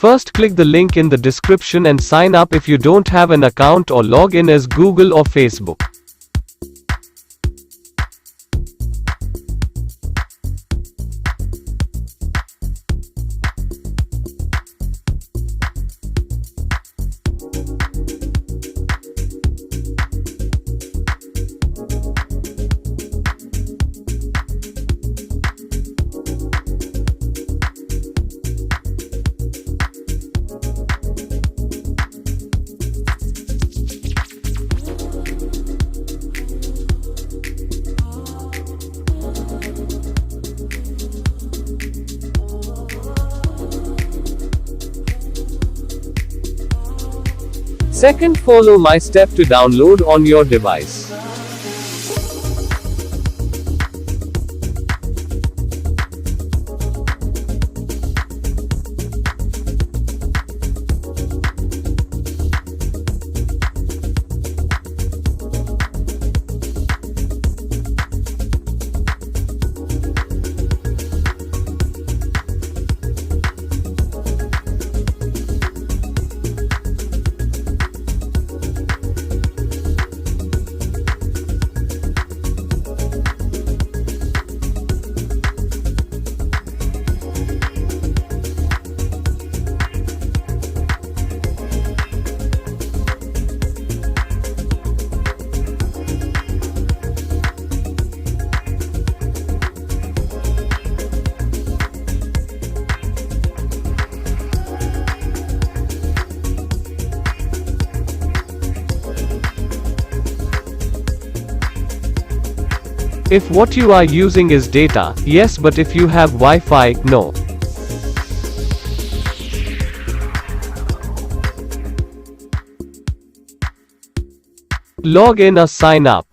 First, click the link in the description and sign up if you don't have an account or log in as Google or Facebook. Second, follow my step to download on your device. If what you are using is data, yes, but if you have Wi-Fi, no. Log in or sign up.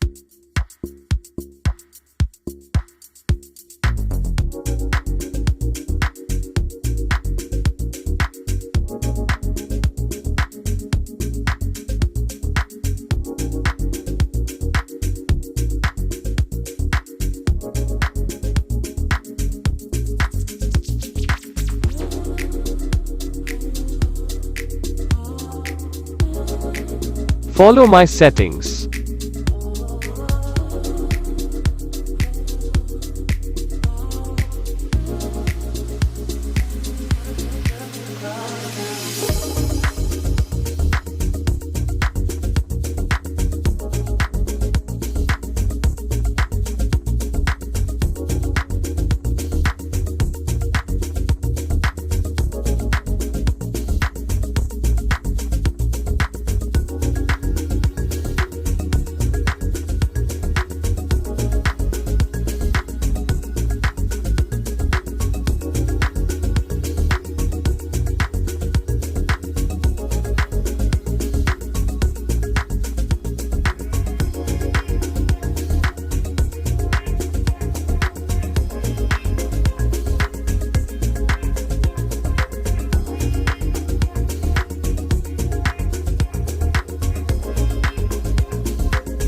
Follow my settings.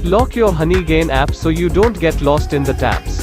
Lock your Honeygain app so you don't get lost in the tabs.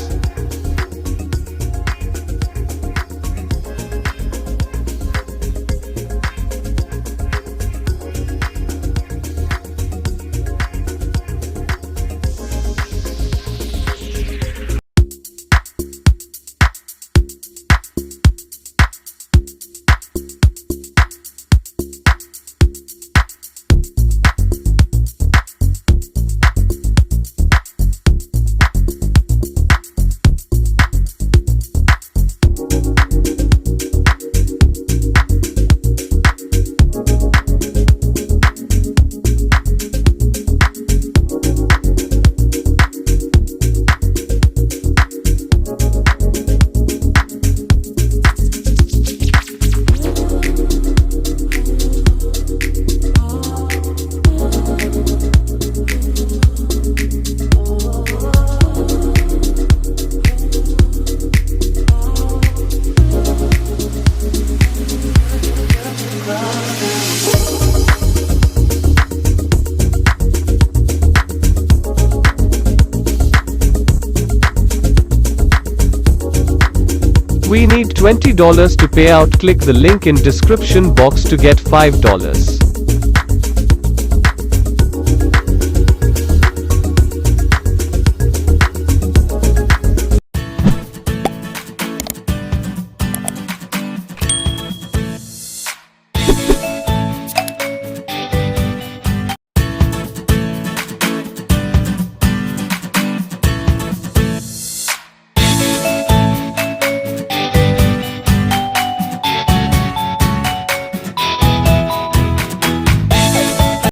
We need $20 to pay out. Click the link in description box to get $5.